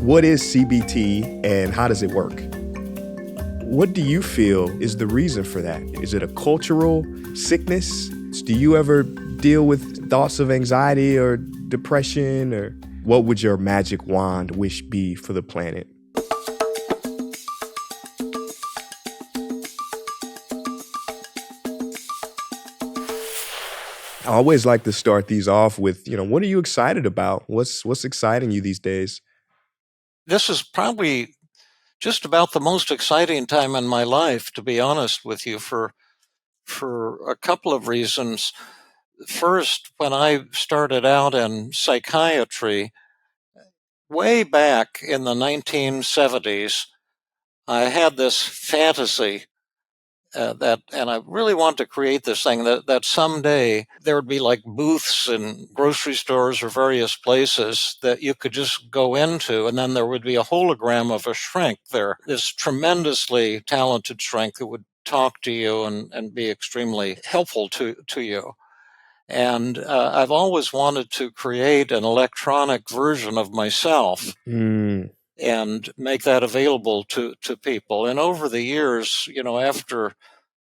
What is CBT and how does it work? What do you feel is the reason for that? Is it a cultural sickness? Do you ever deal with thoughts of anxiety or depression? Or what would your magic wand wish be for the planet? I always like to start these off with, what are you excited about? What's exciting you these days? This is probably just about the most exciting time in my life, to be honest with you, for a couple of reasons. First, when I started out in psychiatry, way back in the 1970s, I had this fantasy and I really want to create this thing that someday there would be like booths in grocery stores or various places that you could just go into, and then there would be a hologram of a shrink there, this tremendously talented shrink that would talk to you and be extremely helpful to you. And I've always wanted to create an electronic version of myself and make that available to people. And over the years, after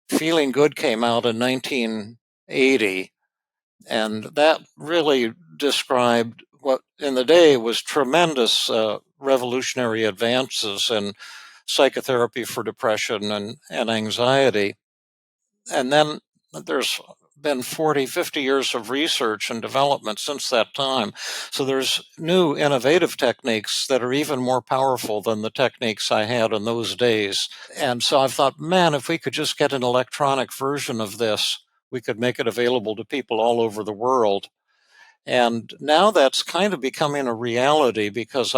Feeling Good came out in 1980, and that really described what in the day was tremendous revolutionary advances in psychotherapy for depression and anxiety. And then there's been 40, 50 years of research and development since that time. So there's new innovative techniques that are even more powerful than the techniques I had in those days. And so I've thought, man, if we could just get an electronic version of this, we could make it available to people all over the world. And now that's kind of becoming a reality because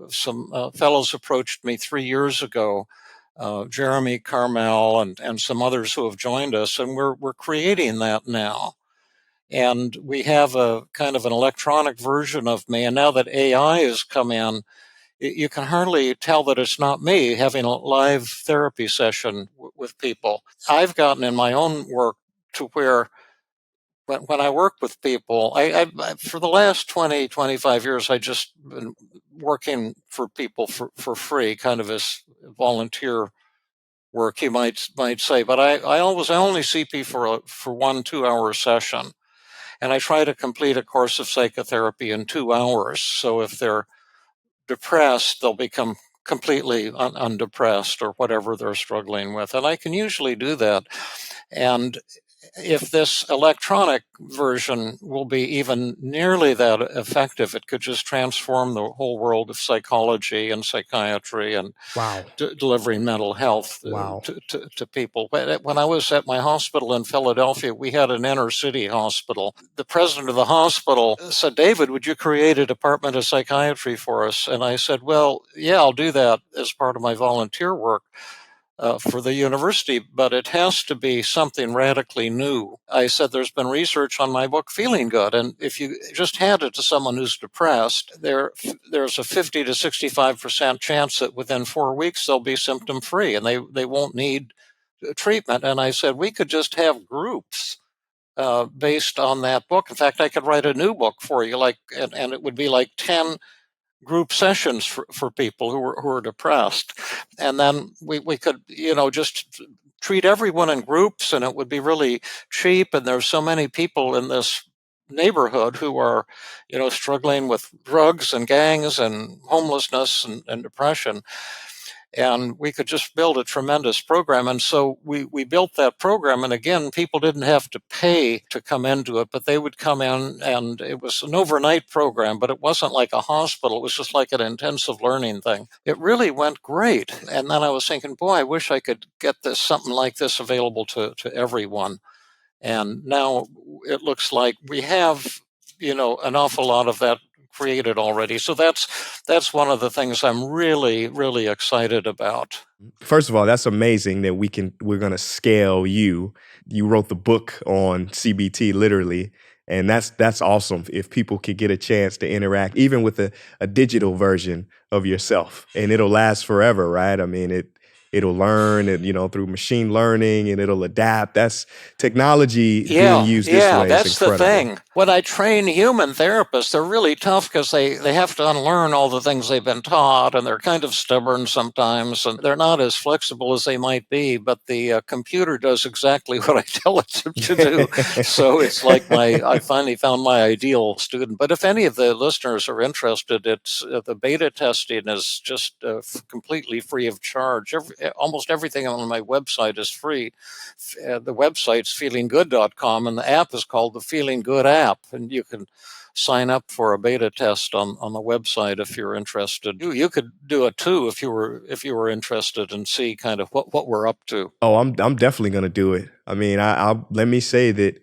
some fellows approached me 3 years ago, Jeremy Carmel and some others who have joined us, and we're creating that now. And we have a kind of an electronic version of me. And now that AI has come in, you can hardly tell that it's not me having a live therapy session with people. I've gotten in my own work to where when I work with people, I for the last 20, 25 years, I just been working for people for free, kind of as volunteer work, you might say. But I only see people for 1 2 hour session. And I try to complete a course of psychotherapy in 2 hours. So if they're depressed, they'll become completely undepressed or whatever they're struggling with. And I can usually do that. And if this electronic version will be even nearly that effective, it could just transform the whole world of psychology and psychiatry and Wow. delivering mental health Wow. to people. When I was at my hospital in Philadelphia, we had an inner city hospital. The president of the hospital said, "David, would you create a department of psychiatry for us?" And I said, "Well, yeah, I'll do that as part of my volunteer work for the university, but it has to be something radically new." I said, "There's been research on my book, Feeling Good, and if you just hand it to someone who's depressed, there's a 50 to 65% chance that within 4 weeks they'll be symptom free and they won't need treatment." And I said, we could just have groups based on that book. In fact, I could write a new book for you, and it would be like 10 group sessions for people who are depressed. And then we could, just treat everyone in groups, and it would be really cheap. And there's so many people in this neighborhood who are, struggling with drugs and gangs and homelessness and depression. And we could just build a tremendous program. And so we built that program. And again, people didn't have to pay to come into it, but they would come in, and it was an overnight program, but it wasn't like a hospital. It was just like an intensive learning thing. It really went great. And then I was thinking, boy, I wish I could get something like this available to everyone. And now it looks like we have, an awful lot of that created already. So that's one of the things I'm really, really excited about. First of all, that's amazing that we're going to scale you. You wrote the book on CBT literally, and that's awesome if people could get a chance to interact even with a digital version of yourself, and it'll last forever, right? I mean, it'll learn, and through machine learning, and it'll adapt. That's technology being Yeah, used this yeah, way is that's the incredible. thing. When I train human therapists, they're really tough because they have to unlearn all the things they've been taught, and they're kind of stubborn sometimes, and they're not as flexible as they might be. But the computer does exactly what I tell it to do. So it's like I finally found my ideal student. But if any of the listeners are interested, it's the beta testing is just completely free of charge. Almost everything on my website is free. The website's feelinggood.com, and the app is called the Feeling Good app, and you can sign up for a beta test on the website if you're interested. You could do it too if you were interested and see kind of what we're up to. Oh, I'm definitely gonna do it. I mean, I'll let me say that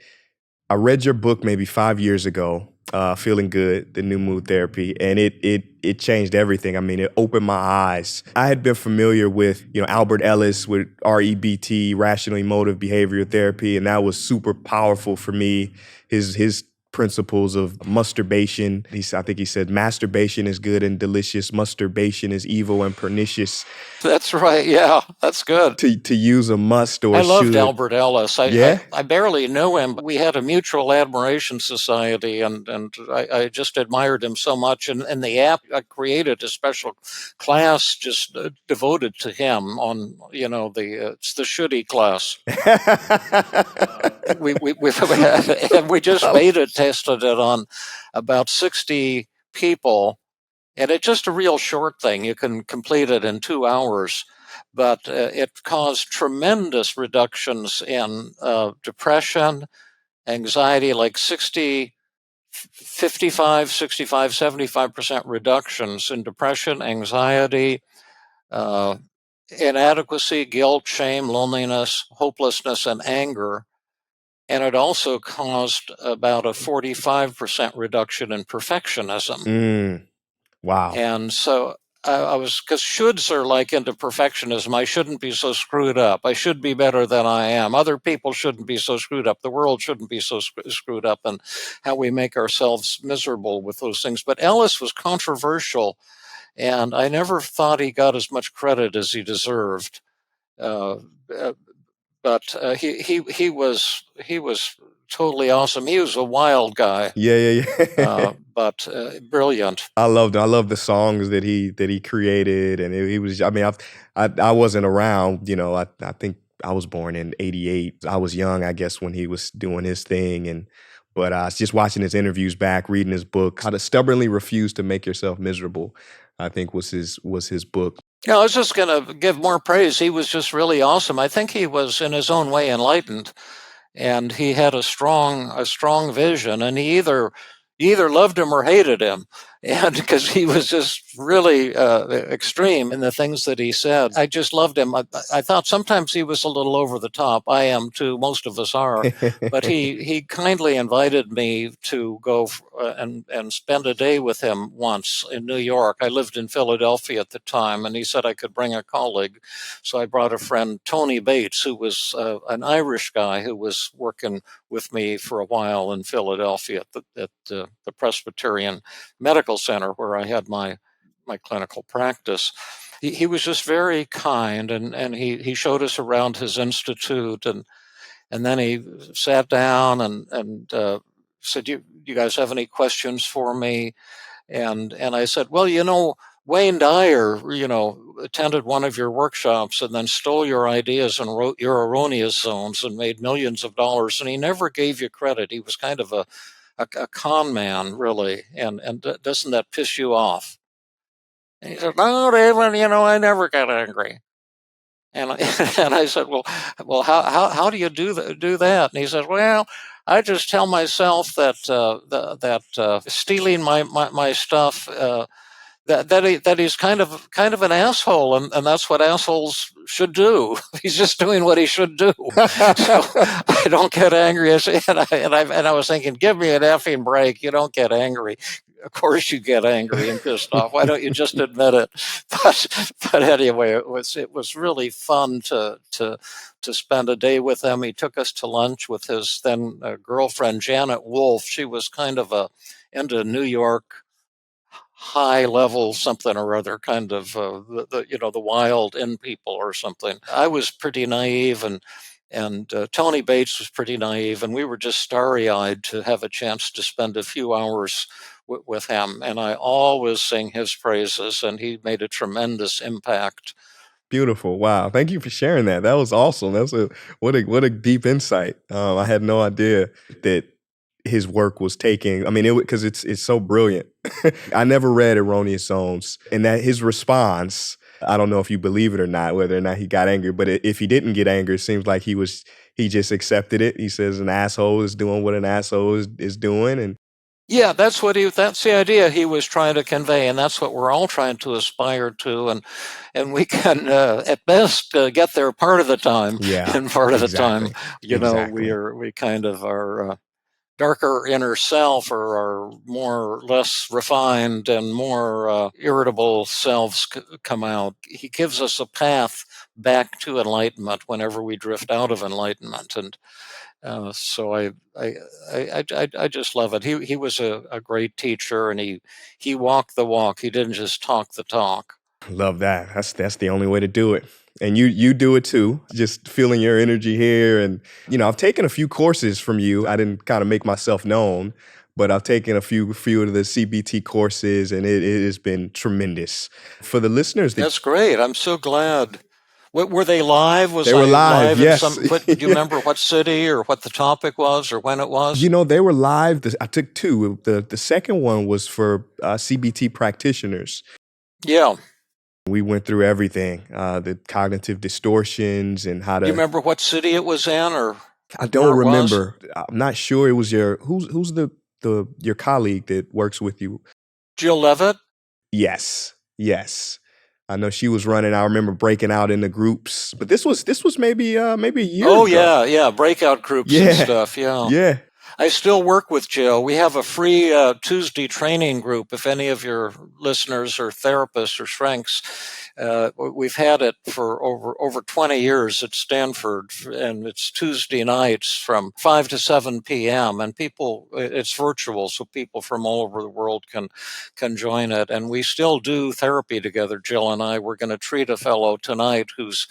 I read your book maybe 5 years ago, Feeling Good, the New Mood Therapy, and it changed everything. I mean, it opened my eyes. I had been familiar with, Albert Ellis with REBT, Rational Emotive Behavioral Therapy, and that was super powerful for me. His principles of masturbation. I think he said masturbation is good and delicious. Masturbation is evil and pernicious. That's right. Yeah, that's good. To use a must or I loved should. Albert Ellis. Yeah? I barely knew him, but we had a mutual admiration society, and I just admired him so much. And the app, I created a special class just devoted to him on, it's the shitty class. We just beta tested it on about 60 people, and it's just a real short thing. You can complete it in 2 hours, but it caused tremendous reductions in depression, anxiety, like 60, 55, 65, 75% reductions in depression, anxiety, uh, inadequacy, guilt, shame, loneliness, hopelessness, and anger. And it also caused about a 45% reduction in perfectionism. Wow. And so I was, because shoulds are like into perfectionism. I shouldn't be so screwed up. I should be better than I am. Other people shouldn't be so screwed up. The world shouldn't be so screwed up, and how we make ourselves miserable with those things. But Ellis was controversial, and I never thought he got as much credit as he deserved. Uh, but he was totally awesome. He was a wild guy. Yeah. But brilliant. I loved it. I love the songs that he created, and he was. I mean, I wasn't around. I think I was born in '88. I was young, I guess, when he was doing his thing, but just watching his interviews back, reading his book, How to Stubbornly Refuse to Make Yourself Miserable, I think was his book. Yeah, I was just going to give more praise. He was just really awesome. I think he was in his own way enlightened, and he had a strong vision, and he either loved him or hated him, and because he was just really extreme in the things that he said. I just loved him. I thought sometimes he was a little over the top. I am too. Most of us are. But he kindly invited me to go and spend a day with him once in New York. I lived in Philadelphia at the time, and he said I could bring a colleague. So I brought a friend, Tony Bates, who was an Irish guy who was working with me for a while in Philadelphia at the Presbyterian Medical Center, where I had my clinical practice. He was just very kind, and he showed us around his institute, and then he sat down and said, you guys have any questions for me? And I said, well, Wayne Dyer, attended one of your workshops and then stole your ideas and wrote your erroneous zones and made millions of dollars. And he never gave you credit. He was kind of a con man, really. And doesn't that piss you off? And he said, no, David, I never get angry. And and I said, well, how do you do that? And he said, well, I just tell myself that stealing my stuff, that he's kind of an asshole, and that's what assholes should do. He's just doing what he should do. So I don't get angry. And I was thinking, give me an effing break. You don't get angry. Of course you get angry and pissed off. Why don't you just admit it? But anyway, it was really fun to spend a day with him. He took us to lunch with his then girlfriend Janet Wolfe. She was kind of into New York high level something or other, kind of the wild in people or something. I was pretty naive, and Tony Bates was pretty naive, and we were just starry-eyed to have a chance to spend a few hours with him. And I always sing his praises, and he made a tremendous impact. Beautiful. Wow. Thank you for sharing that. That was awesome. What a deep insight. I had no idea that his work was taking. I mean, because it's so brilliant. I never read Erroneous Zones, and that his response. I don't know if you believe it or not, whether or not he got angry. But if he didn't get angry, it seems like he just accepted it. He says an asshole is doing what an asshole is doing, and yeah, that's the idea he was trying to convey, and that's what we're all trying to aspire to, and we can at best get there part of the time, yeah, and part of the time, exactly, exactly. we kind of our darker inner self, or our more less refined and more irritable selves come out. He gives us a path back to enlightenment whenever we drift out of enlightenment, and so I just love it. He was a great teacher, and he walked the walk. He didn't just talk the talk. Love that. That's the only way to do it. And you do it too. Just feeling your energy here. And I've taken a few courses from you. I didn't kind of make myself known, but I've taken a few of the CBT courses, and it has been tremendous. For the listeners That's great. I'm so glad. Were they live? They were live, in yes. some? Do you remember what city or what the topic was or when it was? They were live. I took two. The second one was for CBT practitioners. Yeah. We went through everything, the cognitive distortions and how to. Do you remember what city it was in, or? I don't remember. I'm not sure. It was who's your colleague that works with you? Jill Levitt? Yes. I know she was running. I remember breaking out into groups, but this was maybe a year ago. Oh yeah, breakout groups and stuff. Yeah. I still work with Jill. We have a free Tuesday training group. If any of your listeners are therapists or shrinks, we've had it for over 20 years at Stanford, and it's Tuesday nights from 5 to 7 p.m. And it's virtual, so people from all over the world can join it. And we still do therapy together, Jill and I. We're going to treat a fellow tonight who's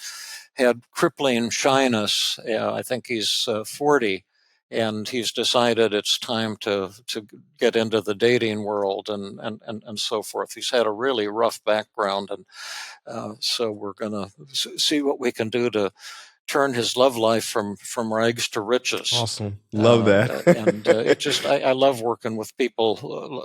had crippling shyness. I think he's 40. And he's decided it's time to get into the dating world and so forth. He's had a really rough background, and so we're going to see what we can do to turn his love life from rags to riches. Awesome. Love that. And it just, I love working with people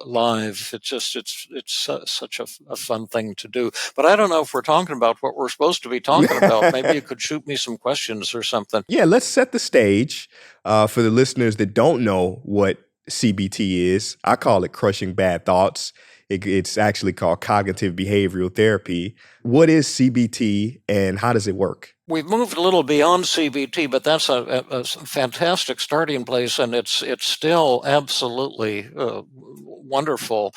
live. It's such a fun thing to do. But I don't know if we're talking about what we're supposed to be talking about. Maybe you could shoot me some questions or something. Yeah, let's set the stage for the listeners that don't know what CBT is. I call it crushing bad thoughts. It's actually called cognitive behavioral therapy. What is CBT and how does it work? We've moved a little beyond CBT, but that's a fantastic starting place, and it's still absolutely wonderful.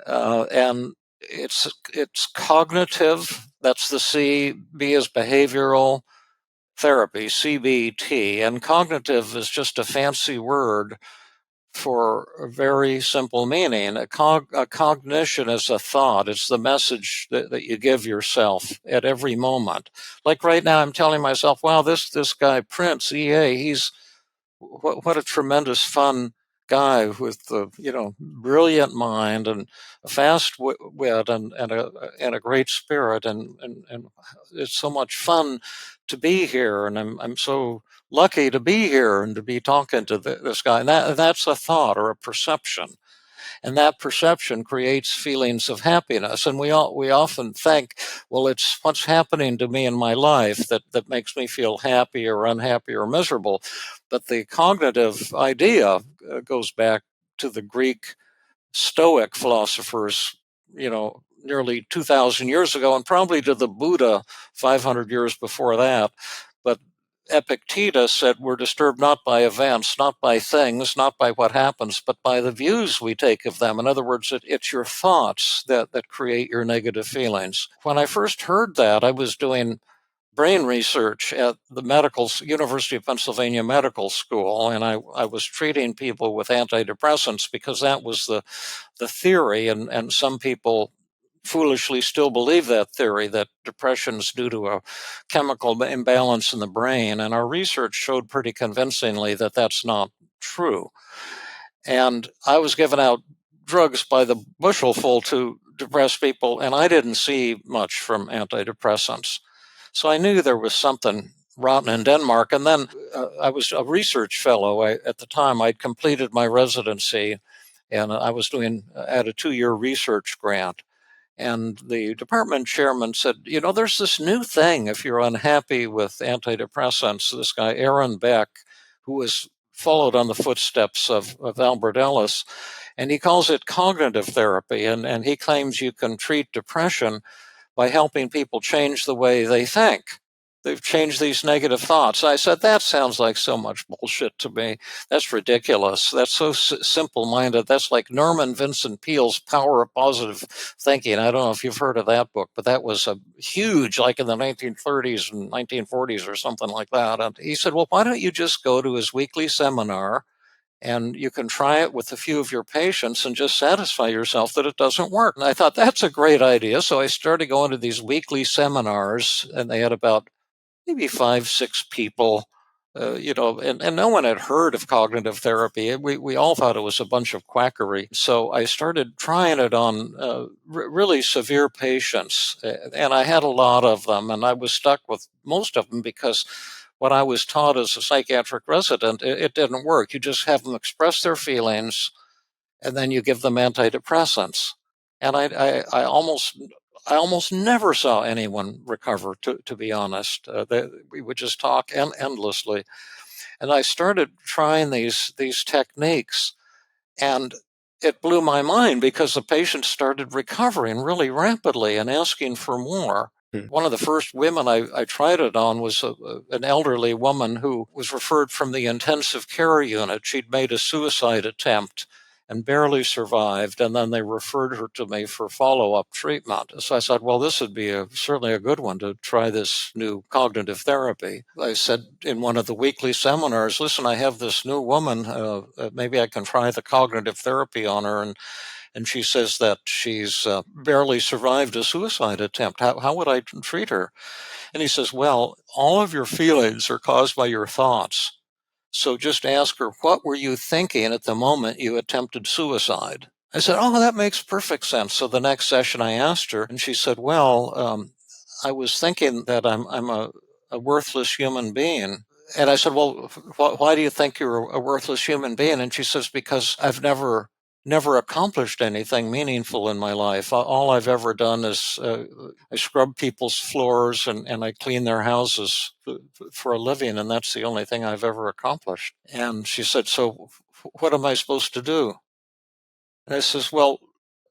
And it's cognitive. That's the C. B is behavioral therapy, CBT, and cognitive is just a fancy word for a very simple meaning. A cognition is a thought. It's the message that you give yourself at every moment. Like right now, I'm telling myself, wow, this guy, Prince, EA, he's what a tremendous fun guy with a brilliant mind and a fast wit and a great spirit, and it's so much fun to be here, and I'm so lucky to be here and to be talking to this guy. And that's a thought or a perception, and that perception creates feelings of happiness. And we often think, well, it's what's happening to me in my life that makes me feel happy or unhappy or miserable. But the cognitive idea goes back to the Greek Stoic philosophers, nearly 2,000 years ago, and probably to the Buddha 500 years before that. But Epictetus said we're disturbed not by events, not by things, not by what happens, but by the views we take of them. In other words, it's your thoughts that create your negative feelings. When I first heard that, I was doing brain research at the University of Pennsylvania Medical School, and I was treating people with antidepressants because that was the theory, and some people foolishly still believe that theory, that depression is due to a chemical imbalance in the brain. And our research showed pretty convincingly that that's not true. And I was giving out drugs by the bushel to depressed people, and I didn't see much from antidepressants. So I knew there was something rotten in Denmark. And then I was a research fellow. At the time, I'd completed my residency, and I was doing at a 2-year research grant. And the department chairman said, there's this new thing if you're unhappy with antidepressants. This guy, Aaron Beck, who was followed on the footsteps of Albert Ellis, and he calls it cognitive therapy. And he claims you can treat depression by helping people change the way they think. They've changed these negative thoughts. I said, that sounds like so much bullshit to me. That's ridiculous. That's so simple-minded. That's like Norman Vincent Peale's Power of Positive Thinking. I don't know if you've heard of that book, but that was a huge, like in the 1930s and 1940s or something like that. And he said, well, why don't you just go to his weekly seminar, and you can try it with a few of your patients and just satisfy yourself that it doesn't work. And I thought, that's a great idea. So I started going to these weekly seminars, and they had about maybe 5, 6 people, and no one had heard of cognitive therapy. We all thought it was a bunch of quackery. So I started trying it on really severe patients, and I had a lot of them, and I was stuck with most of them because what I was taught as a psychiatric resident, it didn't work. You just have them express their feelings, and then you give them antidepressants. And I almost never saw anyone recover, to be honest. We would just talk endlessly. And I started trying these techniques, and it blew my mind because the patients started recovering really rapidly and asking for more. Hmm. One of the first women I tried it on was an elderly woman who was referred from the intensive care unit. She'd made a suicide attempt and barely survived, and then they referred her to me for follow-up treatment. So I said, well, this would be certainly a good one to try this new cognitive therapy. I said in one of the weekly seminars, listen, I have this new woman, maybe I can try the cognitive therapy on her. And she says that she's barely survived a suicide attempt. How would I treat her? And he says, well, all of your feelings are caused by your thoughts. So just ask her, what were you thinking at the moment you attempted suicide? I said, oh, that makes perfect sense. So the next session I asked her, and she said, well, I was thinking that I'm a worthless human being. And I said, well, why do you think you're a worthless human being? And she says, because I've never accomplished anything meaningful in my life. All I've ever done is I scrub people's floors, and I clean their houses for a living, and that's the only thing I've ever accomplished. And she said, so what am I supposed to do? And I says, well,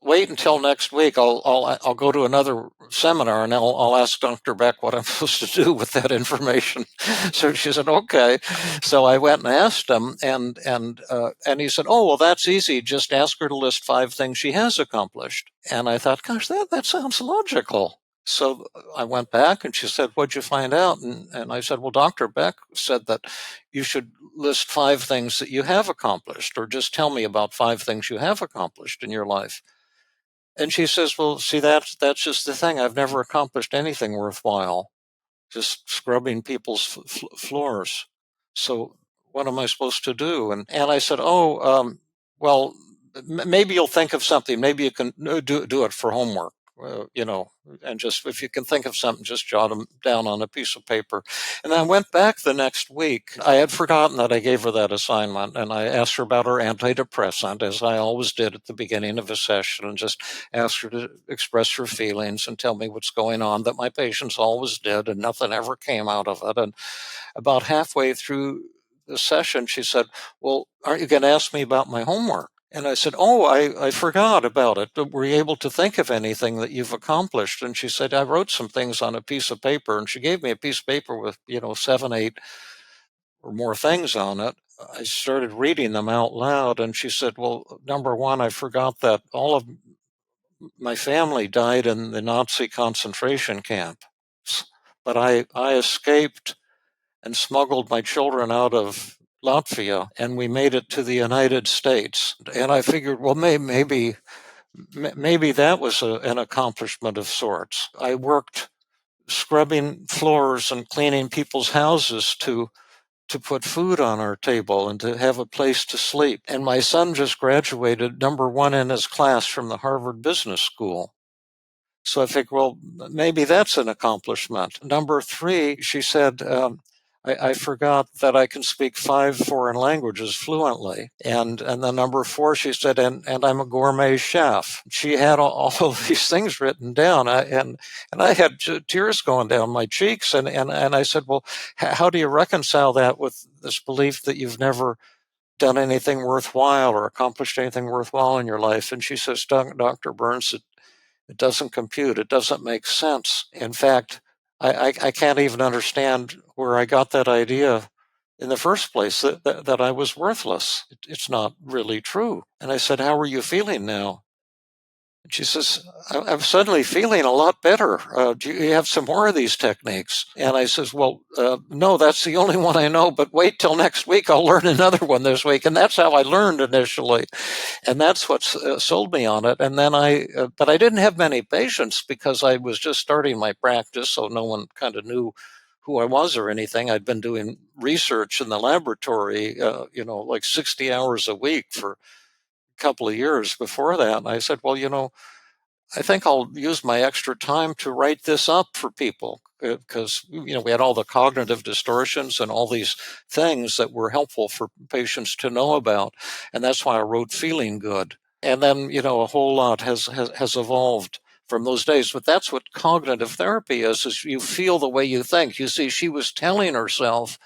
wait until next week. I'll go to another seminar, and I'll ask Dr. Beck what I'm supposed to do with that information. So she said, okay. So I went and asked him, and he said, oh, well, that's easy. Just ask her to list 5 things she has accomplished. And I thought, gosh, that sounds logical. So I went back, and she said, what'd you find out? And I said, well, Dr. Beck said that you should list 5 things that you have accomplished, or just tell me about 5 things you have accomplished in your life. And she says, well, see, that's just the thing. I've never accomplished anything worthwhile, just scrubbing people's floors. So what am I supposed to do? And I said, well, maybe you'll think of something. Maybe you can do it for homework. And just if you can think of something, just jot them down on a piece of paper. And I went back the next week. I had forgotten that I gave her that assignment, and I asked her about her antidepressant, as I always did at the beginning of a session, and just asked her to express her feelings and tell me what's going on, that my patients always did, and nothing ever came out of it. And about halfway through the session, she said, well, aren't you going to ask me about my homework? And I said, oh, I forgot about it. But were you able to think of anything that you've accomplished? And she said, I wrote some things on a piece of paper. And she gave me a piece of paper with, 7, 8 or more things on it. I started reading them out loud. And she said, well, number one, I forgot that all of my family died in the Nazi concentration camp. but I escaped and smuggled my children out of Latvia, and we made it to the United States. And I figured, well, maybe that was an accomplishment of sorts. I worked scrubbing floors and cleaning people's houses to put food on our table and to have a place to sleep. And my son just graduated #1 in his class from the Harvard Business School. So I think, well, maybe that's an accomplishment. #3, she said, I forgot that I can speak 5 foreign languages fluently. And then #4, she said, and I'm a gourmet chef. She had all of these things written down. And I had tears going down my cheeks. And I said, well, how do you reconcile that with this belief that you've never done anything worthwhile or accomplished anything worthwhile in your life? And she says, Dr. Burns, it doesn't compute. It doesn't make sense. In fact, I can't even understand where I got that idea in the first place, that I was worthless. It's not really true. And I said, how are you feeling now? And she says, I'm suddenly feeling a lot better. Do you have some more of these techniques? And I says, well, no, that's the only one I know, but wait till next week. I'll learn another one this week. And that's how I learned initially. And that's what sold me on it. And then but I didn't have many patients because I was just starting my practice. So no one kind of knew who I was or anything. I'd been doing research in the laboratory, like 60 hours a week for a couple of years before that. And I said, well, I think I'll use my extra time to write this up for people because, we had all the cognitive distortions and all these things that were helpful for patients to know about. And that's why I wrote Feeling Good. And then, a whole lot has evolved from those days. But that's what cognitive therapy is you feel the way you think. You see, she was telling herself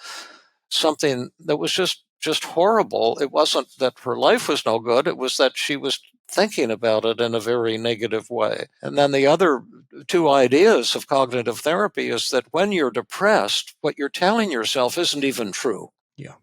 something that was just horrible. It wasn't that her life was no good. It was that she was thinking about it in a very negative way. And then the other two ideas of cognitive therapy is that when you're depressed, what you're telling yourself isn't even true. Yeah.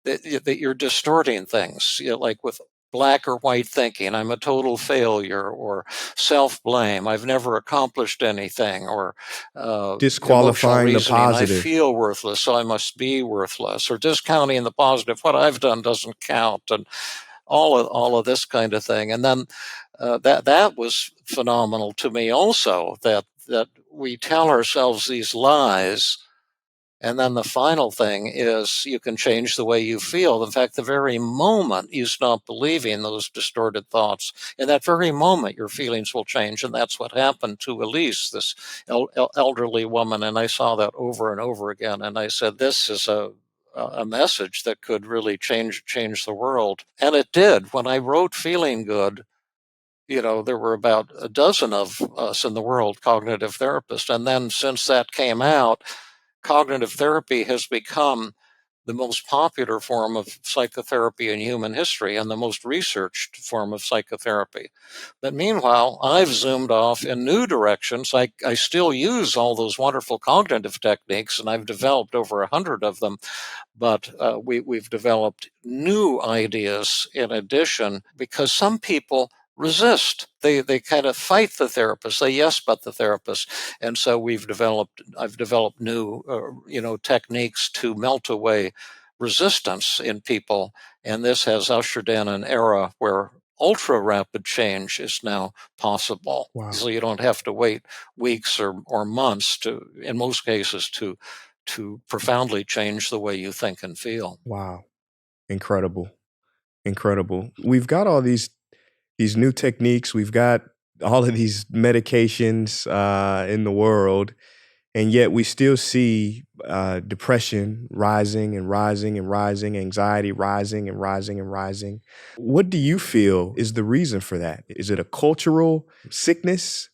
That you're distorting things, like with black or white thinking. I'm a total failure, or self-blame. I've never accomplished anything, or emotional Disqualifying the reasoning. I positive. feel worthless, so I must be worthless, or discounting the positive. What I've done doesn't count, and all of this kind of thing. And then that was phenomenal to me also, that we tell ourselves these lies. And then the final thing is you can change the way you feel. In fact, the very moment you stop believing those distorted thoughts, in that very moment your feelings will change. And that's what happened to Elise, this elderly woman. And I saw that over and over again. And I said, this is a message that could really change the world. And it did. When I wrote Feeling Good, there were about a dozen of us in the world, cognitive therapists. And then since that came out, cognitive therapy has become the most popular form of psychotherapy in human history and the most researched form of psychotherapy. But meanwhile, I've zoomed off in new directions. I still use all those wonderful cognitive techniques, and I've developed over 100 of them. But we've developed new ideas in addition, because some people resist. They kind of fight the therapist. They yes but the therapist. And so I've developed new techniques to melt away resistance in people. And this has ushered in an era where ultra rapid change is now possible. Wow. So you don't have to wait weeks or months in most cases, to profoundly change the way you think and feel. Wow. Incredible. Incredible. We've got all these new techniques. We've got all of these medications in the world, and yet we still see depression rising and rising and rising, anxiety rising and rising and rising. What do you feel is the reason for that? Is it a cultural sickness?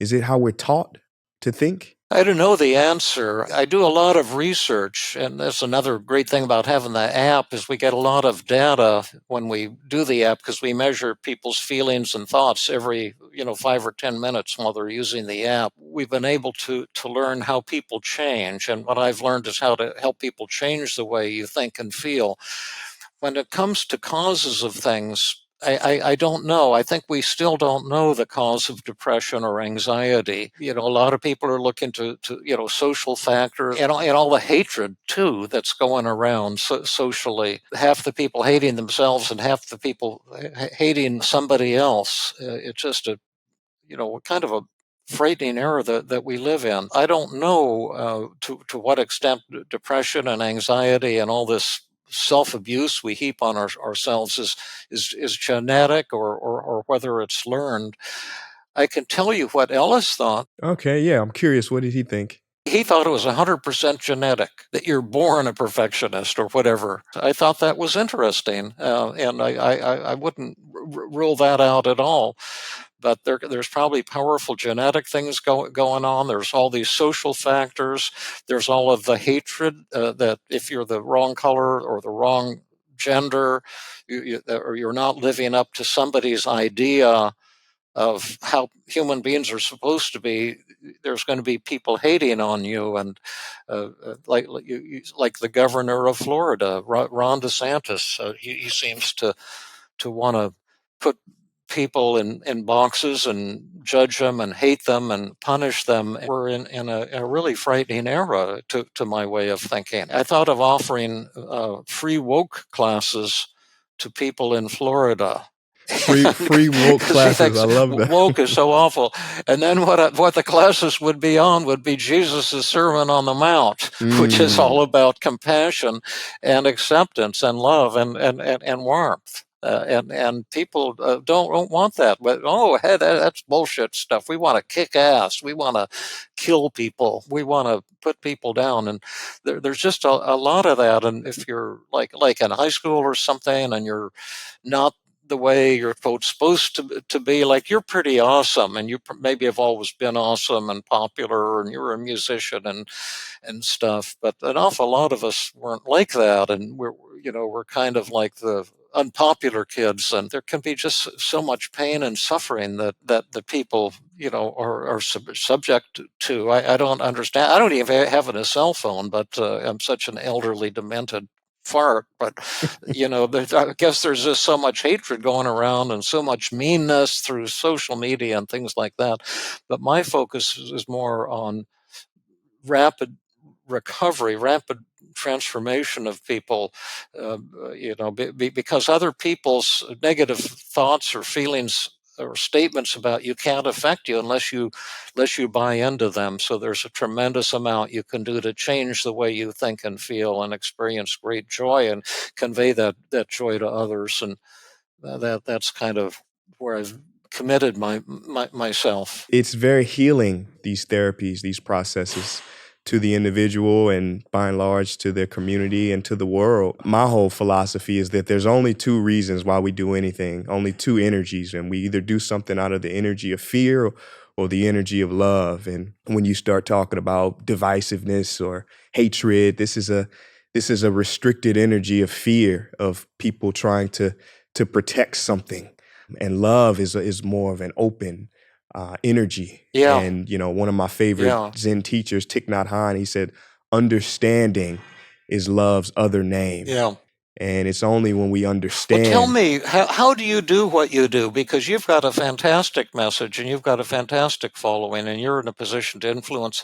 Is it how we're taught to think? I don't know the answer. I do a lot of research, and that's another great thing about having the app is we get a lot of data when we do the app, because we measure people's feelings and thoughts every 5 or 10 minutes while they're using the app. We've been able to learn how people change, and what I've learned is how to help people change the way you think and feel. When it comes to causes of things, I don't know. I think we still don't know the cause of depression or anxiety. A lot of people are looking to social factors and all the hatred too that's going around socially. Half the people hating themselves and half the people hating somebody else. It's just kind of a frightening era that we live in. I don't know to what extent depression and anxiety and all this self-abuse we heap on ourselves is genetic or whether it's learned. I can tell you what Ellis thought. Okay, yeah, I'm curious. What did he think? He thought it was 100% genetic, that you're born a perfectionist or whatever. I thought that was interesting, and I wouldn't rule that out at all. But there's probably powerful genetic things going on. There's all these social factors. There's all of the hatred that if you're the wrong color or the wrong gender, or you're not living up to somebody's idea of how human beings are supposed to be, there's going to be people hating on you, and like the governor of Florida, Ron DeSantis, he seems to want to put people in boxes and judge them and hate them and punish them. We're in a really frightening era, to my way of thinking. I thought of offering free woke classes to people in Florida. Free woke Because he classes. thinks I love that. woke is so awful. And then what the classes would be on would be Jesus' Sermon on the Mount, which is all about compassion and acceptance and love and warmth. And people don't want that. But hey, that's bullshit stuff. We want to kick ass. We want to kill people. We want to put people down. And there's just a lot of that. And if you're like in high school or something, and you're not the way you're quote supposed to be, like, you're pretty awesome, and you maybe have always been awesome and popular, and you're a musician and stuff. But an awful lot of us weren't like that, and we're kind of like the unpopular kids, and there can be just so much pain and suffering that the people are subject to. I don't understand. I don't even have a cell phone, but I'm such an elderly, demented fart. But I guess there's just so much hatred going around and so much meanness through social media and things like that. But my focus is more on rapid recovery, rapid transformation of people, because other people's negative thoughts or feelings or statements about you can't affect you unless you buy into them. So there's a tremendous amount you can do to change the way you think and feel and experience great joy and convey that joy to others. And that's kind of where I've committed myself. It's very healing, these therapies, these processes, to the individual and by and large to their community and to the world. My whole philosophy is that there's only two reasons why we do anything, only two energies, and we either do something out of the energy of fear or the energy of love. And when you start talking about divisiveness or hatred, this is a restricted energy of fear, of people trying to protect something. And love is more of an open energy. Yeah. And, one of my favorite Zen teachers, Thich Nhat Hanh, he said, understanding is love's other name. Yeah. And it's only when we understand. Well, tell me, how do you do what you do? Because you've got a fantastic message and you've got a fantastic following, and you're in a position to influence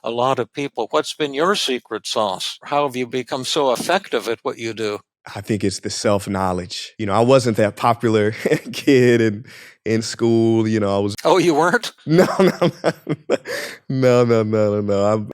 a lot of people. What's been your secret sauce? How have you become so effective at what you do? I think it's the self-knowledge. I wasn't that popular kid in school. I was. Oh, you weren't? No.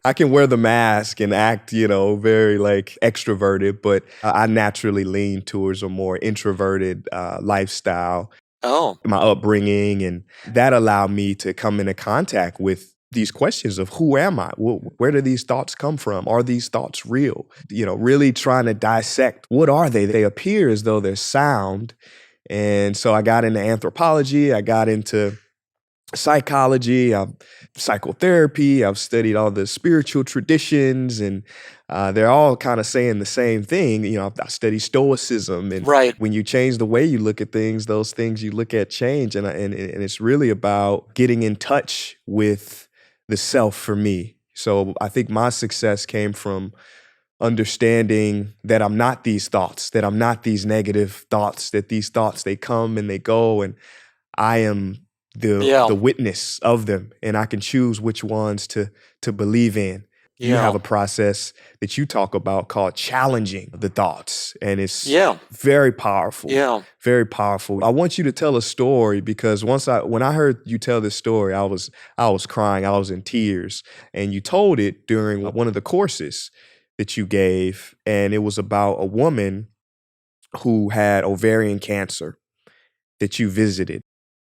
I can wear the mask and act, very like extroverted, but I naturally lean towards a more introverted lifestyle. Oh. My upbringing, and that allowed me to come into contact with these questions of who am I? Where do these thoughts come from? Are these thoughts real? Really trying to dissect, what are they? They appear as though they're sound. And so I got into anthropology. I got into psychology, psychotherapy. I've studied all the spiritual traditions, and they're all kind of saying the same thing. I study stoicism, and right. When you change the way you look at things, those things you look at change. And it's really about getting in touch with the self for me. So I think my success came from understanding that I'm not these thoughts, that I'm not these negative thoughts, that these thoughts, they come and they go, and I am Yeah. the witness of them, and I can choose which ones to believe in. You have Yeah. a process that you talk about called challenging the thoughts, and it's Yeah. very powerful. Yeah. Very powerful. I want you to tell a story because when I heard you tell this story, I was crying. I was in tears, and you told it during one of the courses that you gave, and it was about a woman who had ovarian cancer that you visited.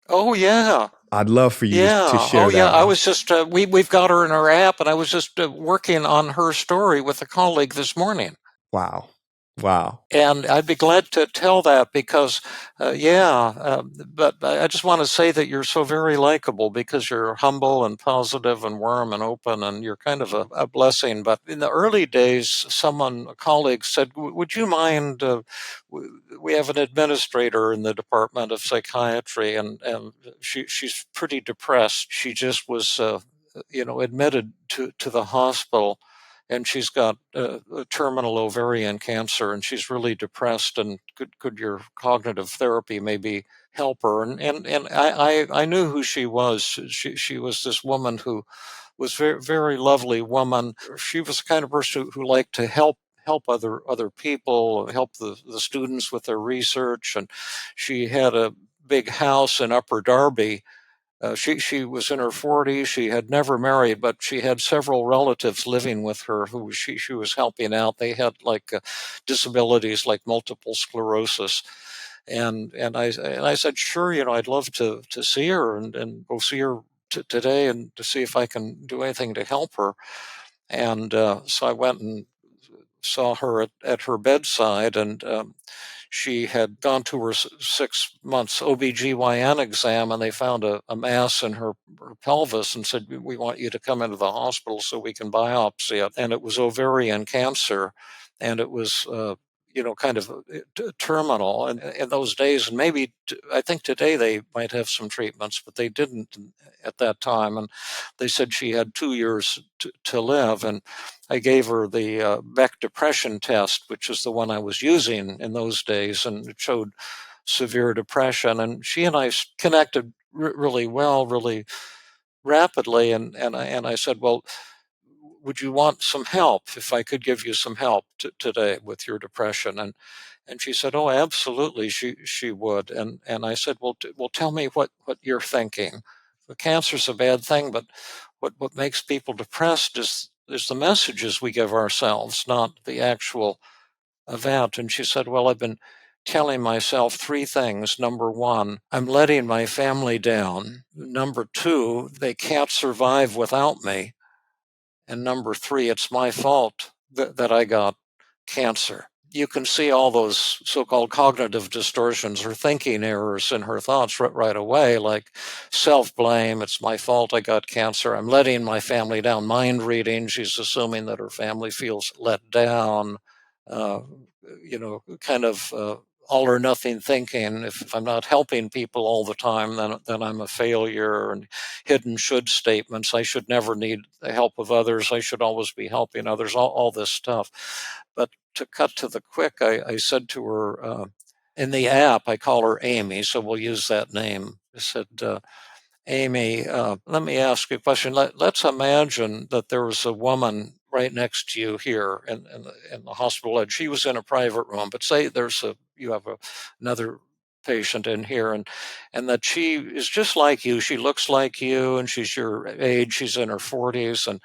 Oh, yeah. I'd love for you to Yeah. Oh, share yeah. that I one. was just we've got her in our app, and I was just working on her story with a colleague this morning. Wow. Wow. And I'd be glad to tell that because, but I just want to say that you're so very likable because you're humble and positive and warm and open, and you're kind of a blessing. But in the early days, a colleague said, would you mind, we have an administrator in the Department of Psychiatry, and she's pretty depressed. She just was, admitted to the hospital, and she's got terminal ovarian cancer, and she's really depressed. And could your cognitive therapy maybe help her? And I knew who she was. She was this woman who was very very lovely woman. She was the kind of person who liked to help other people, help the students with their research, and she had a big house in Upper Darby. She was in her 40s. She had never married, but she had several relatives living with her who she was helping out. They had like disabilities like multiple sclerosis, and I said, sure, I'd love to see her and go see her today and to see if I can do anything to help her. And so I went and saw her at her bedside, and she had gone to her 6 months OBGYN exam, and they found a mass in her pelvis and said, we want you to come into the hospital so we can biopsy it. And it was ovarian cancer, and it was, kind of terminal. And in those days, and maybe I think today they might have some treatments, but they didn't at that time. And they said she had 2 years to live. And I gave her the Beck depression test, which is the one I was using in those days, and it showed severe depression. And she and I connected really well, really rapidly. And I said, well, would you want some help if I could give you some help today with your depression? And she said, oh, absolutely, she would. And I said, well, tell me what you're thinking. The cancer's a bad thing, but what makes people depressed is the messages we give ourselves, not the actual event. And she said, well, I've been telling myself three things. Number one, I'm letting my family down. Number two, they can't survive without me. And number three, it's my fault that I got cancer. You can see all those so-called cognitive distortions or thinking errors in her thoughts right away, like self-blame. It's my fault I got cancer. I'm letting my family down. Mind reading. She's assuming that her family feels let down. Uh, kind of all or nothing thinking. If I'm not helping people all the time, then I'm a failure. And hidden should statements. I should never need the help of others. I should always be helping others. All this stuff. But to cut to the quick, I said to her, in the app, I call her Amy, so we'll use that name. I said, Amy, let me ask you a question. Let's imagine that there was a woman right next to you here in the hospital, and she was in a private room. But say you have another patient in here, and that she is just like you. She looks like you, and she's your age. She's in her 40s, and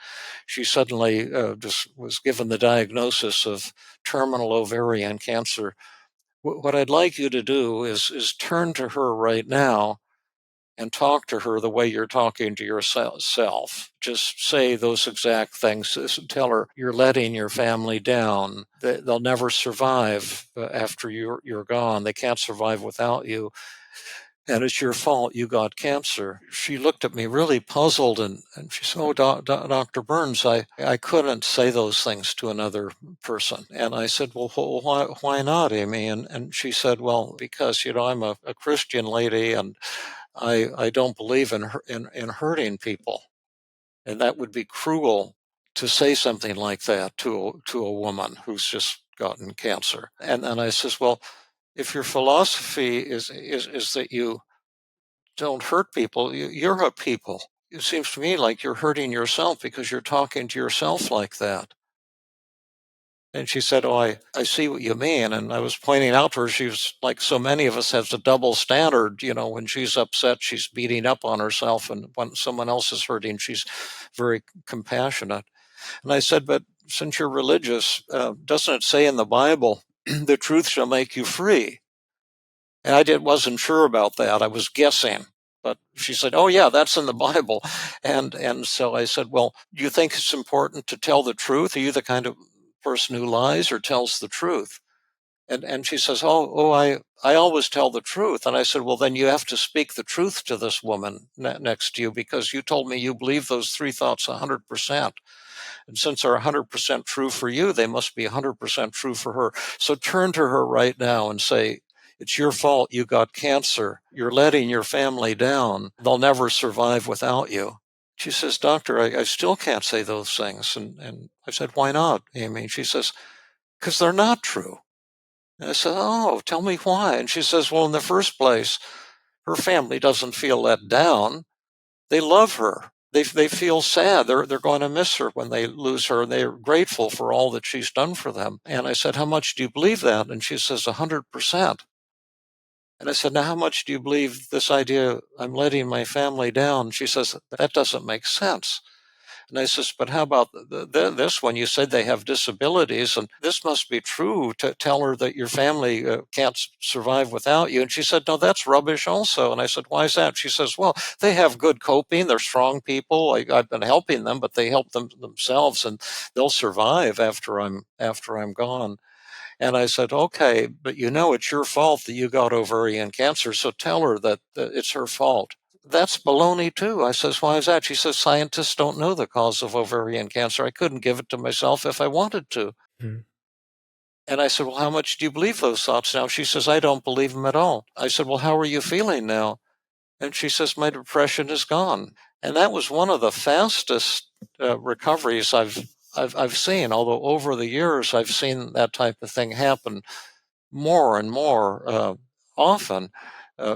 she suddenly just was given the diagnosis of terminal ovarian cancer. What I'd like you to do is turn to her right now and talk to her the way you're talking to yourself. Just say those exact things. Tell her you're letting your family down. They'll never survive after you're gone. They can't survive without you. And it's your fault you got cancer. She looked at me really puzzled, and she said, oh, Dr. Burns, I couldn't say those things to another person. And I said, well, why not, Amy? And she said, well, because, I'm a Christian lady, and I don't believe in hurting people, and that would be cruel to say something like that to a woman who's just gotten cancer. And I says, well, if your philosophy is that you don't hurt people, you hurt people. It seems to me like you're hurting yourself because you're talking to yourself like that. And she said, oh, I see what you mean. And I was pointing out to her, she was like so many of us, has a double standard. When she's upset, she's beating up on herself. And when someone else is hurting, she's very compassionate. And I said, but since you're religious, doesn't it say in the Bible, the truth shall make you free? And I wasn't sure about that. I was guessing. But she said, oh, yeah, that's in the Bible. And so I said, well, do you think it's important to tell the truth? Are you the kind of person who lies or tells the truth? And she says, I always tell the truth. And I said, well, then you have to speak the truth to this woman next to you, because you told me you believe those three thoughts 100%. And since they're 100% true for you, they must be 100% true for her. So turn to her right now and say, it's your fault you got cancer. You're letting your family down. They'll never survive without you. She says, Doctor, I still can't say those things. And I said, why not, Amy? She says, because they're not true. And I said, oh, tell me why. And she says, well, in the first place, her family doesn't feel let down. They love her. They feel sad. They're going to miss her when they lose her. They're grateful for all that she's done for them. And I said, how much do you believe that? And she says, 100%. And I said, now how much do you believe this idea, I'm letting my family down? She says, that doesn't make sense. And I says, but how about this one? You said they have disabilities, and this must be true to tell her that your family can't survive without you. And she said, no, that's rubbish also. And I said, why is that? She says, well, they have good coping. They're strong people. I've been helping them, but they help themselves, and they'll survive after I'm gone. And I said, okay, but it's your fault that you got ovarian cancer. So tell her that it's her fault. That's baloney too. I says, why is that? She says, scientists don't know the cause of ovarian cancer. I couldn't give it to myself if I wanted to. Mhm. And I said, well, how much do you believe those thoughts now? She says, I don't believe them at all. I said, well, how are you feeling now? And she says, my depression is gone. And that was one of the fastest recoveries I've seen. Although over the years, I've seen that type of thing happen more and more often,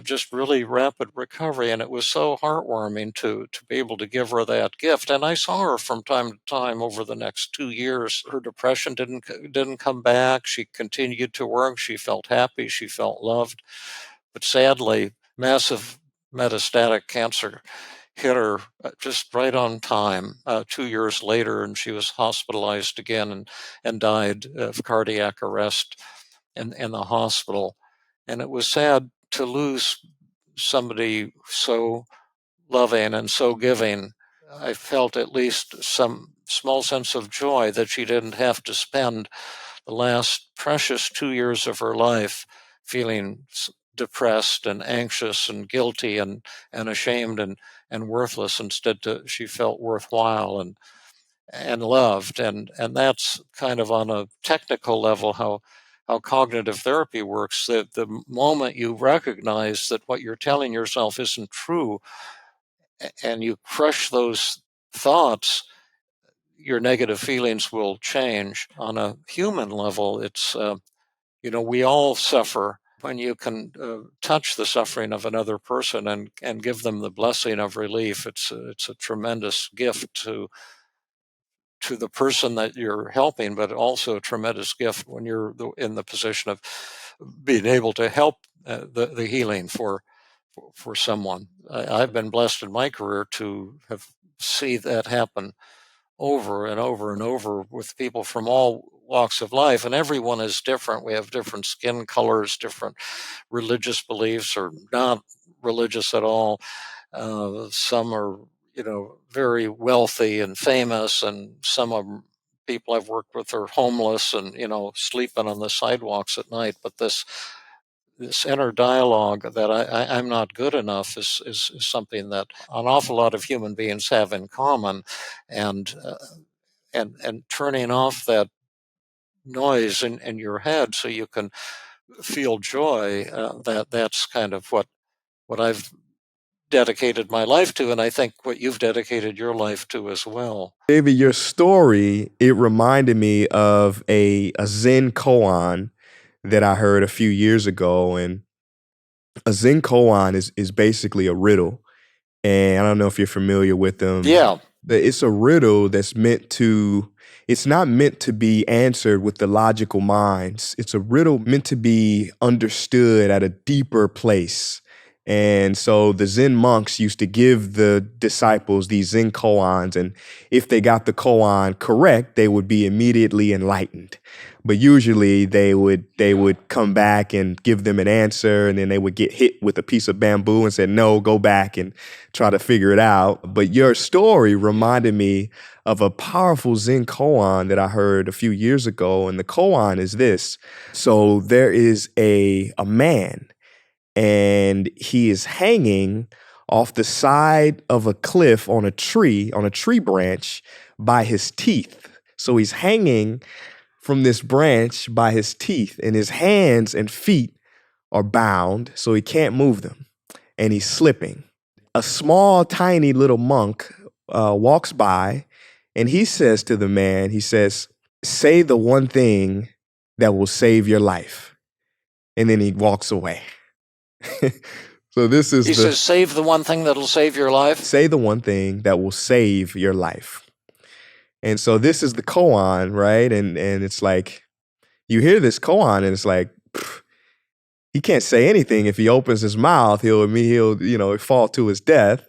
just really rapid recovery. And it was so heartwarming to be able to give her that gift. And I saw her from time to time over the next 2 years. Her depression didn't come back. She continued to work. She felt happy. She felt loved. But sadly, massive metastatic cancer hit her just right on time 2 years later, and she was hospitalized again and died of cardiac arrest in the hospital. And it was sad to lose somebody so loving and so giving. I felt at least some small sense of joy that she didn't have to spend the last precious 2 years of her life feeling depressed and anxious and guilty and ashamed and worthless. Instead, she felt worthwhile and loved. And that's kind of on a technical level how cognitive therapy works. The moment you recognize that what you're telling yourself isn't true, and you crush those thoughts, your negative feelings will change. On a human level, it's we all suffer. When you can touch the suffering of another person and give them the blessing of relief, it's a tremendous gift to the person that you're helping, but also a tremendous gift when you're in the position of being able to help the healing for someone. I've been blessed in my career to have see that happen over and over and over with people from all walks of life, and everyone is different. We have different skin colors, different religious beliefs, or not religious at all. Some are, very wealthy and famous, and some of them, people I've worked with are homeless and, sleeping on the sidewalks at night. But this inner dialogue that I'm not good enough is something that an awful lot of human beings have in common, and and turning off that noise in your head so you can feel joy. That's kind of what I've dedicated my life to, and I think what you've dedicated your life to as well. David, your story, it reminded me of a Zen koan that I heard a few years ago. And a Zen koan is basically a riddle. And I don't know if you're familiar with them. Yeah. It's a riddle that's it's not meant to be answered with the logical minds. It's a riddle meant to be understood at a deeper place. And so the Zen monks used to give the disciples these Zen koans, and if they got the koan correct, they would be immediately enlightened. But usually they would come back and give them an answer, and then they would get hit with a piece of bamboo and say, no, go back and try to figure it out. But your story reminded me of a powerful Zen koan that I heard a few years ago. And the koan is this. So there is a man, and he is hanging off the side of a cliff on a tree branch by his teeth. So he's hanging from this branch by his teeth, and his hands and feet are bound, so he can't move them, and he's slipping. A small, tiny little monk walks by, and he says to the man, he says, say the one thing that will save your life. And then he walks away. So this is He says, save the one thing that'll save your life. Say the one thing that will save your life. And so this is the koan, right? And it's like, you hear this koan and it's like, he can't say anything. If he opens his mouth, he'll fall to his death.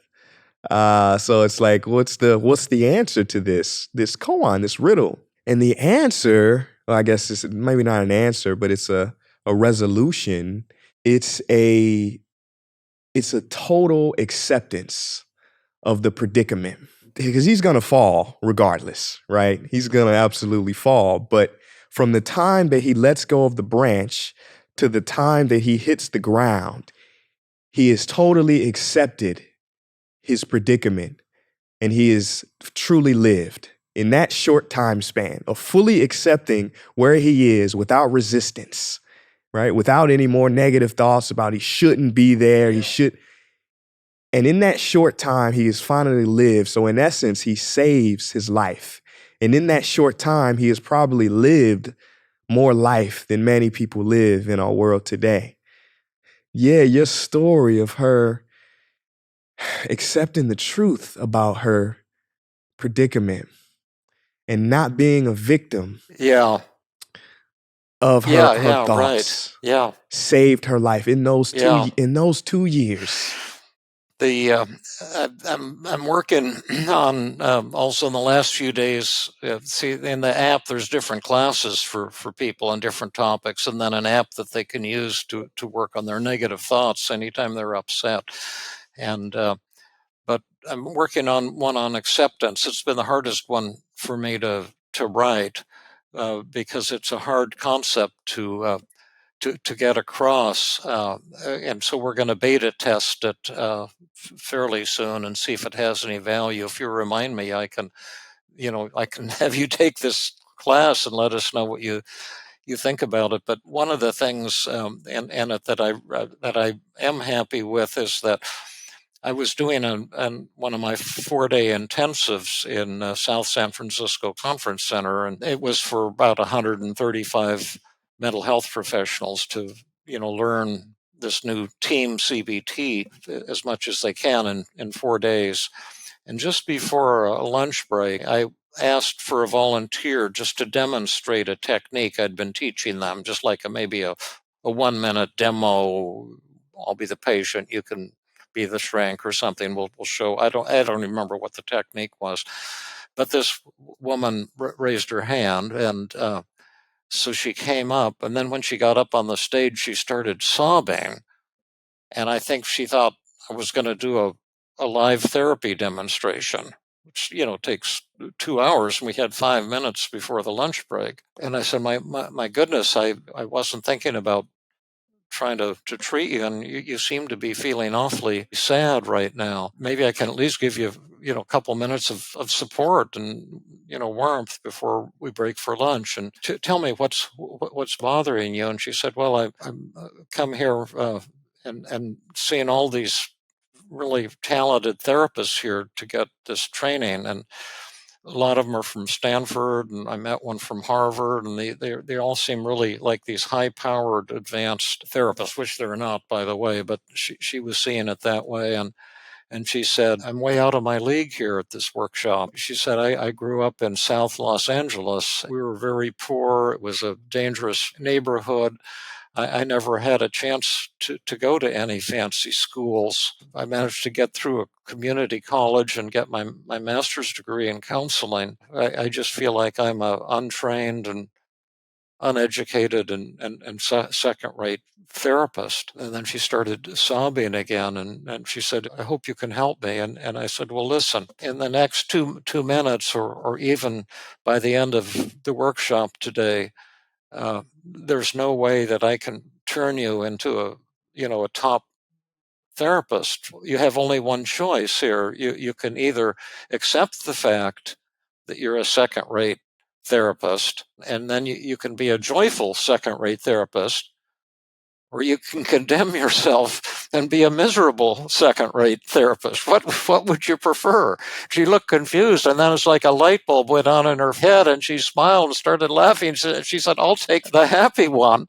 So it's like, what's the answer to this koan, this riddle? And the answer, well, I guess it's maybe not an answer, but it's a resolution. It's a total acceptance of the predicament, because he's going to fall regardless, right? He's going to absolutely fall. But from the time that he lets go of the branch to the time that he hits the ground, he has totally accepted his predicament, and he has truly lived in that short time span of fully accepting where he is without resistance, right? Without any more negative thoughts about he shouldn't be there, And in that short time, he has finally lived. So in essence, he saves his life. And in that short time, he has probably lived more life than many people live in our world today. Yeah, your story of her accepting the truth about her predicament and not being a victim of her thoughts, right. saved her life in those 2 years. I'm working on also in the last few days. See, in the app, there's different classes for people on different topics, and then an app that they can use to work on their negative thoughts anytime they're upset. And but I'm working on one on acceptance. It's been the hardest one for me to write because it's a hard concept to get across. And so we're going to beta test it fairly soon and see if it has any value. If you remind me, I can have you take this class and let us know what you think about it. But one of the things that I am happy with is that I was doing one of my 4-day intensives in South San Francisco Conference Center, and it was for about 135 mental health professionals to, learn this new team CBT as much as they can in 4 days. And just before a lunch break, I asked for a volunteer just to demonstrate a technique I'd been teaching them, just like maybe a 1-minute demo. I'll be the patient, you can be the shrink or something. We'll show. I don't remember what the technique was, but this woman raised her hand, and so she came up. And then when she got up on the stage, she started sobbing, and I think she thought I was going to do a live therapy demonstration, which takes 2 hours, and we had 5 minutes before the lunch break. And I said, my goodness, I wasn't thinking about trying to treat you, and you seem to be feeling awfully sad right now. Maybe I can at least give you a couple minutes of support and warmth before we break for lunch, and tell me what's bothering you. And she said, well, I'm come here and seeing all these really talented therapists here to get this training, and a lot of them are from Stanford, and I met one from Harvard, and they all seem really like these high-powered advanced therapists, which they're not, by the way, but she was seeing it that way. And she said, I'm way out of my league here at this workshop. She said, I grew up in South Los Angeles. We were very poor. It was a dangerous neighborhood. I never had a chance to go to any fancy schools. I managed to get through a community college and get my master's degree in counseling. I just feel like I'm a untrained and uneducated and second-rate therapist. And then she started sobbing again, and she said, I hope you can help me. And I said, well, listen, in the next two minutes, or even by the end of the workshop today, there's no way that I can turn you into a top therapist. You have only one choice here. You can either accept the fact that you're a second-rate therapist, and then you can be a joyful second-rate therapist, or you can condemn yourself and be a miserable second-rate therapist. What would you prefer? She looked confused, and then it's like a light bulb went on in her head, and she smiled and started laughing. She said, I'll take the happy one.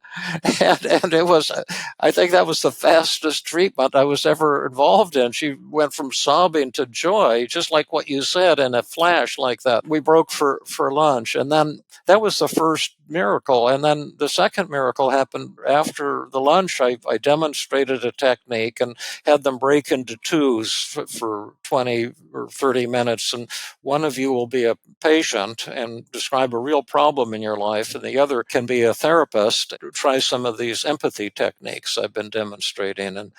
And it was, I think that was the fastest treatment I was ever involved in. She went from sobbing to joy, just like what you said, in a flash like that. We broke for lunch, and then that was the first miracle. And then the second miracle happened after the lunch. I demonstrated a technique and had them break into twos for 20 or 30 minutes. And one of you will be a patient and describe a real problem in your life, and the other can be a therapist. Try some of these empathy techniques I've been demonstrating, and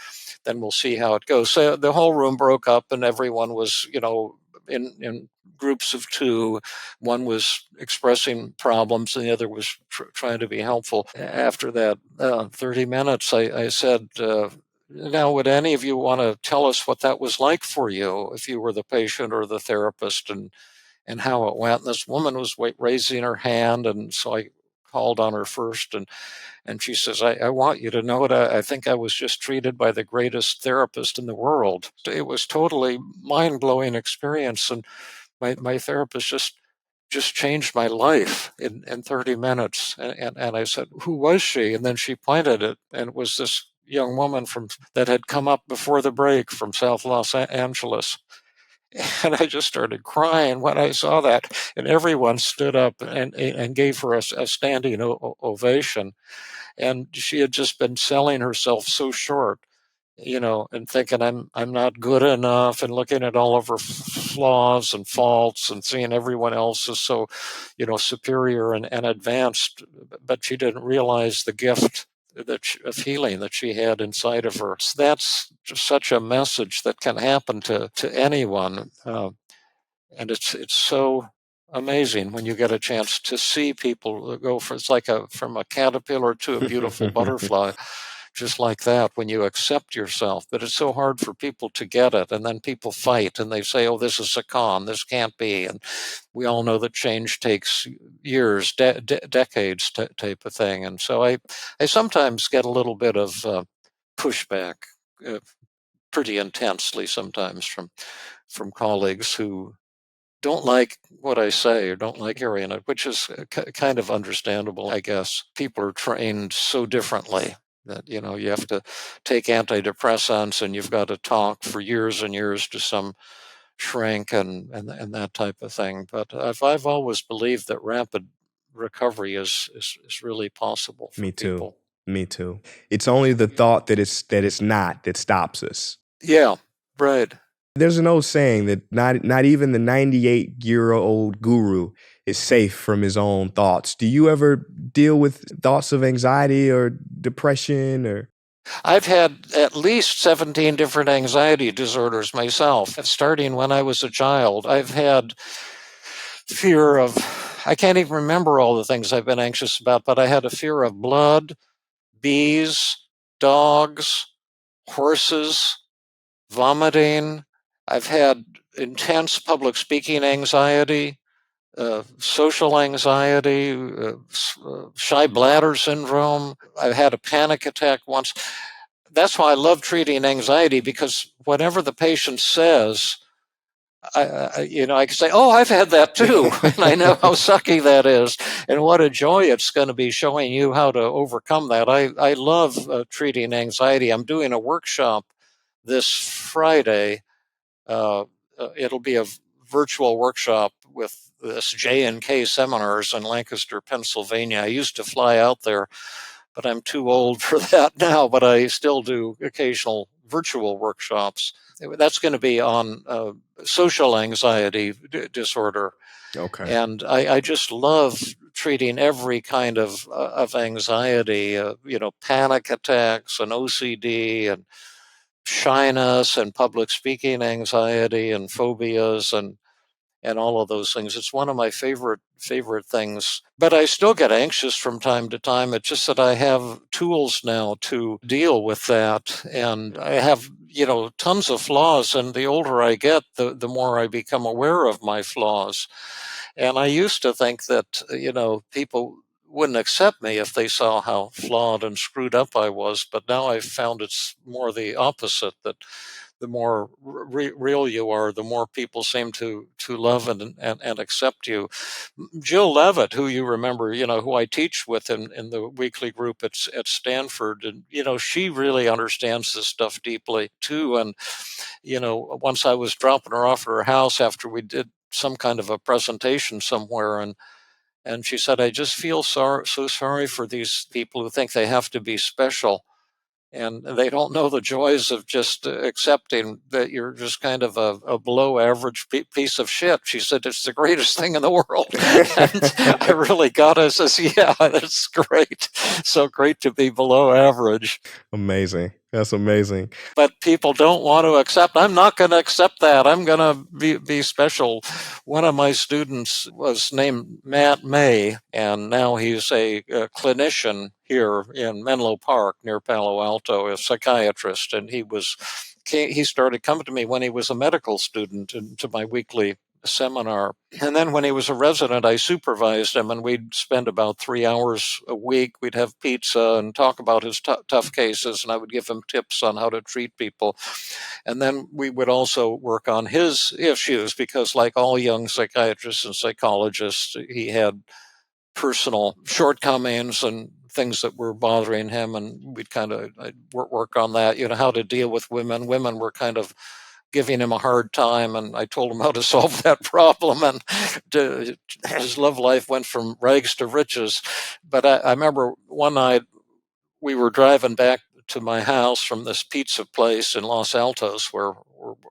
then we'll see how it goes. So the whole room broke up, and everyone was, in groups of two. One was expressing problems, and the other was trying to be helpful. After that 30 minutes, I said, now, would any of you want to tell us what that was like for you, if you were the patient or the therapist, and how it went? And this woman was raising her hand, and so I called on her first, and she says, I want you to know that I think I was just treated by the greatest therapist in the world. It was totally mind-blowing experience, and my therapist just changed my life in 30 minutes. And I said, who was she? And then she pointed it, and it was this young woman that had come up before the break from South Los Angeles. And I just started crying when I saw that. And everyone stood up and gave her a standing ovation. And she had just been selling herself so short, and thinking I'm not good enough, and looking at all of her flaws and faults, and seeing everyone else is so, superior and advanced. But she didn't realize the gift of healing that she had inside of her. So that's just such a message that can happen to anyone, and it's so amazing when you get a chance to see people go it's like from a caterpillar to a beautiful butterfly, just like that, when you accept yourself. But it's so hard for people to get it, and then people fight, and they say, oh, this is a con, this can't be. And we all know that change takes years, decades type of thing. And so I sometimes get a little bit of pushback, pretty intensely sometimes, from colleagues who don't like what I say or don't like hearing it, which is kind of understandable, I guess. People are trained so differently that, you have to take antidepressants, and you've got to talk for years and years to some shrink and that type of thing. But I've always believed that rapid recovery is really possible for Me too. people. Me too. It's only the thought that it's not that stops us. Yeah, right. There's an old saying that not even the 98-year-old guru is safe from his own thoughts. Do you ever deal with thoughts of anxiety or depression? Or I've had at least 17 different anxiety disorders myself, starting when I was a child. I've had fear of, I can't even remember all the things I've been anxious about, but I had a fear of blood, bees, dogs, horses, vomiting. I've had intense public speaking anxiety, social anxiety, shy bladder syndrome. I had a panic attack once. that's why I love treating anxiety, because whenever the patient says, I can say, "Oh, I've had that too," and I know how sucky that is, and what a joy it's going to be showing you how to overcome that. I love treating anxiety. I'm doing a workshop this Friday. Uh, it'll be a virtual workshop with this J&K Seminars in Lancaster, Pennsylvania. I used to fly out there, but I'm too old for that now. But I still do occasional virtual workshops. That's going to be on social anxiety disorder. Okay. And I just love treating every kind of anxiety, panic attacks and OCD and shyness and public speaking anxiety and phobias and all of those things. It's one of my favorite things. But I still get anxious from time to time. It's just that I have tools now to deal with that. And I have, tons of flaws. And the older I get, the more I become aware of my flaws. And I used to think that, people wouldn't accept me if they saw how flawed and screwed up I was. But now I've found it's more the opposite, that the more real you are, the more people seem to love and accept you. Jill Levitt, who you remember, who I teach with in the weekly group at Stanford, and she really understands this stuff deeply too. And once I was dropping her off at her house after we did some kind of a presentation somewhere, and she said, "I just feel so sorry for these people who think they have to be special, and they don't know the joys of just accepting that you're just kind of a below average piece of shit." She said, "It's the greatest thing in the world." And I really got it. Says, "Yeah, that's great. So great to be below average." Amazing. That's amazing. But people don't want to accept. I'm not going to accept that. I'm going to be special. One of my students was named Matt May, and now he's a clinician here in Menlo Park near Palo Alto, a psychiatrist. And he started coming to me when he was a medical student to my weekly seminar. And then when he was a resident, I supervised him, and we'd spend about 3 hours a week. We'd have pizza and talk about his tough cases, and I would give him tips on how to treat people. And then we would also work on his issues, because like all young psychiatrists and psychologists, he had personal shortcomings and things that were bothering him, and we'd kind of work on that, how to deal with women. Women were kind of giving him a hard time, and I told him how to solve that problem, and his love life went from rags to riches. But I remember one night we were driving back to my house from this pizza place in Los Altos where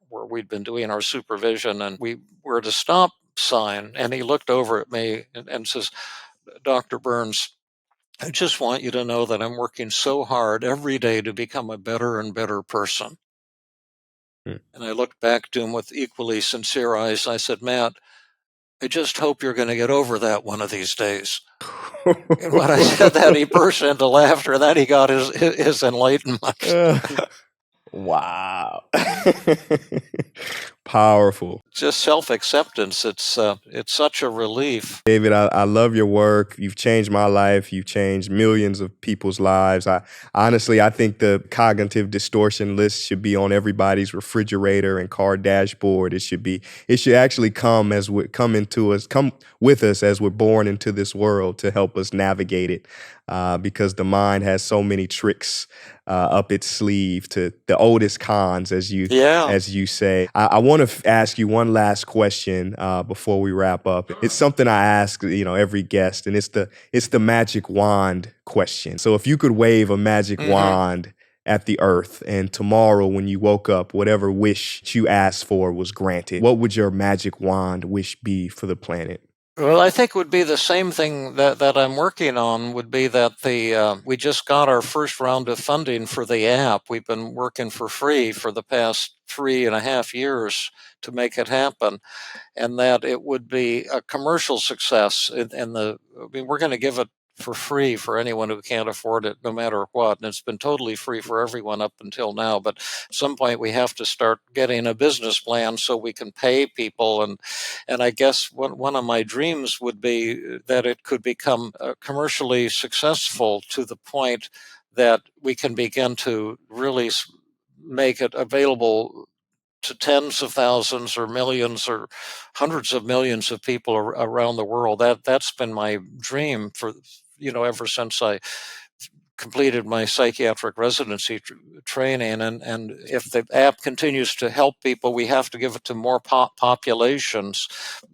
we'd been doing our supervision, and we were at a stop sign, and he looked over at me and says, "Dr. Burns, I just want you to know that I'm working so hard every day to become a better and better person." And I looked back to him with equally sincere eyes. I said, "Matt, I just hope you're going to get over that one of these days." And when I said that, he burst into laughter. Then he got his enlightenment. Wow. Powerful. Just self-acceptance. It's such a relief. David, I love your work. You've changed my life. You've changed millions of people's lives. I think the cognitive distortion list should be on everybody's refrigerator and car dashboard. It should actually come with us as we're born into this world to help us navigate it. Because the mind has so many tricks up its sleeve, to the oldest cons, as you say. I want to ask you one last question before we wrap up. It's something I ask, every guest, and it's the magic wand question. So if you could wave a magic wand at the earth, and tomorrow when you woke up, whatever wish you asked for was granted, what would your magic wand wish be for the planet? Well, I think it would be the same thing that I'm working on, would be that we just got our first round of funding for the app. We've been working for free for the past 3.5 years to make it happen, and that it would be a commercial success. We're going to give it for free for anyone who can't afford it, no matter what. And it's been totally free for everyone up until now. But at some point, we have to start getting a business plan so we can pay people. And I guess one of my dreams would be that it could become commercially successful to the point that we can begin to really make it available to tens of thousands or millions or hundreds of millions of people around the world. That's been my dream for, ever since I completed my psychiatric residency training. And if the app continues to help people, we have to give it to more populations.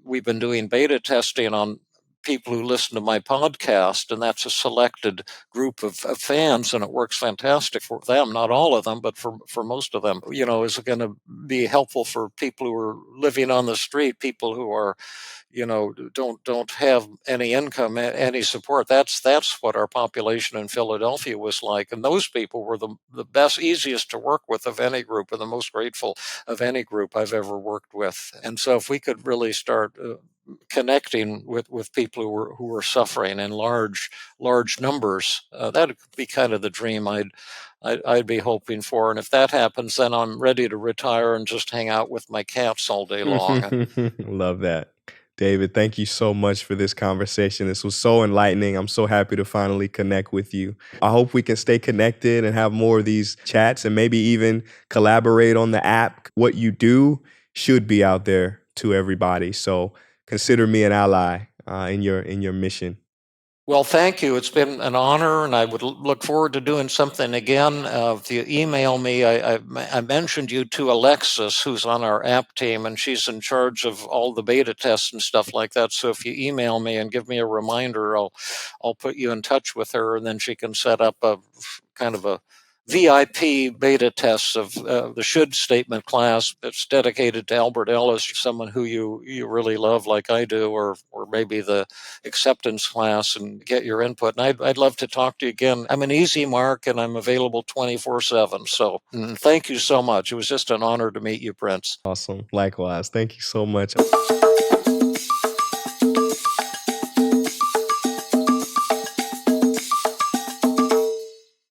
We've been doing beta testing on people who listen to my podcast, and that's a selected group of fans, and it works fantastic for them. Not all of them, but for most of them. Is it going to be helpful for people who are living on the street, people who are don't have any income, any support? That's what our population in Philadelphia was like, and those people were the best, easiest to work with of any group, and the most grateful of any group I've ever worked with. And so, if we could really start connecting with people who were suffering in large numbers, that would be kind of the dream I'd be hoping for. And if that happens, then I'm ready to retire and just hang out with my cats all day long. Love that. David, thank you so much for this conversation. This was so enlightening. I'm so happy to finally connect with you. I hope we can stay connected and have more of these chats and maybe even collaborate on the app. What you do should be out there to everybody. So consider me an ally in your mission. Well, thank you. It's been an honor, and I would look forward to doing something again. If you email me, I mentioned you to Alexis, who's on our app team, and she's in charge of all the beta tests and stuff like that. So if you email me and give me a reminder, I'll put you in touch with her, and then she can set up a kind of a VIP beta tests of the should statement class that's dedicated to Albert Ellis, someone who you really love like I do, or maybe the acceptance class, and get your input. And I'd love to talk to you again. I'm an easy mark, and I'm available 24/7. So thank you so much. It was just an honor to meet you, Prince. Awesome. Likewise. Thank you so much.